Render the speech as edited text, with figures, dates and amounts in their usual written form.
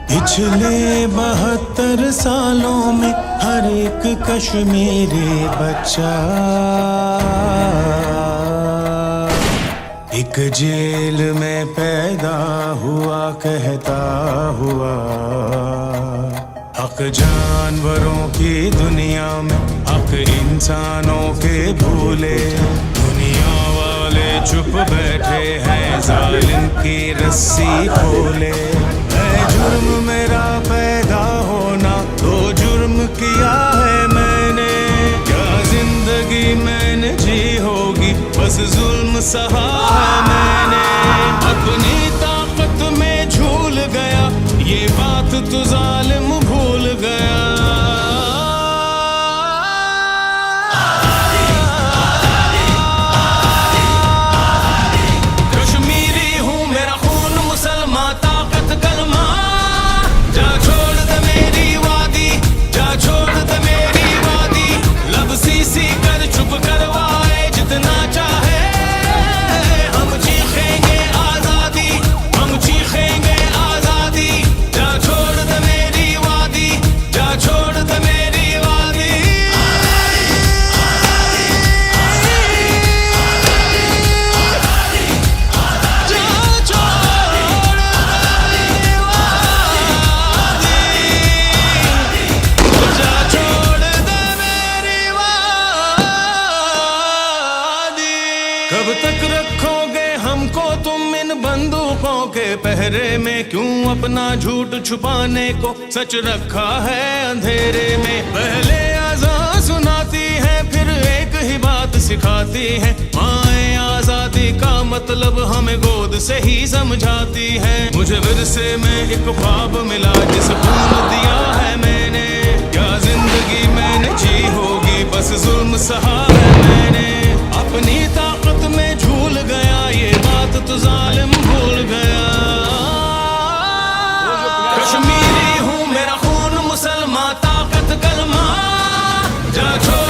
पिछले 72 सालों में हर एक कश्मीरी बच्चा एक जेल में पैदा हुआ, कहता हुआ हक जानवरों की दुनिया में हक इंसानों के भूले। दुनिया वाले चुप बैठे हैं, जालिम की रस्सी खोले। है जुर्म मेरा पैदा होना, तो जुर्म किया है मैंने। क्या जिंदगी मैंने जी होगी, बस जुल्म सहा है मैंने। अपनी ताकत में झूल गया, ये बात तो जालिम भूल गया। कब तक रखोगे हमको तुम इन बंदूकों के पहरे में? क्यों अपना झूठ छुपाने को सच रखा है अंधेरे में? पहले आज़ाद सुनाती है, फिर एक ही बात सिखाती है। माएँ आजादी का मतलब हमें गोद से ही समझाती है। मुझे विरसे में एक ख्वाब मिला, जिस खून दिया है मैंने। क्या जिंदगी मैंने जी होगी, बस जुल्म सहा है मैंने। अपनी ताकत में झूल गया, ये बात तो जालिम भूल गया। कश्मीरी हूँ, मेरा खून मुसलमान, ताकत कलमा। जा छोड़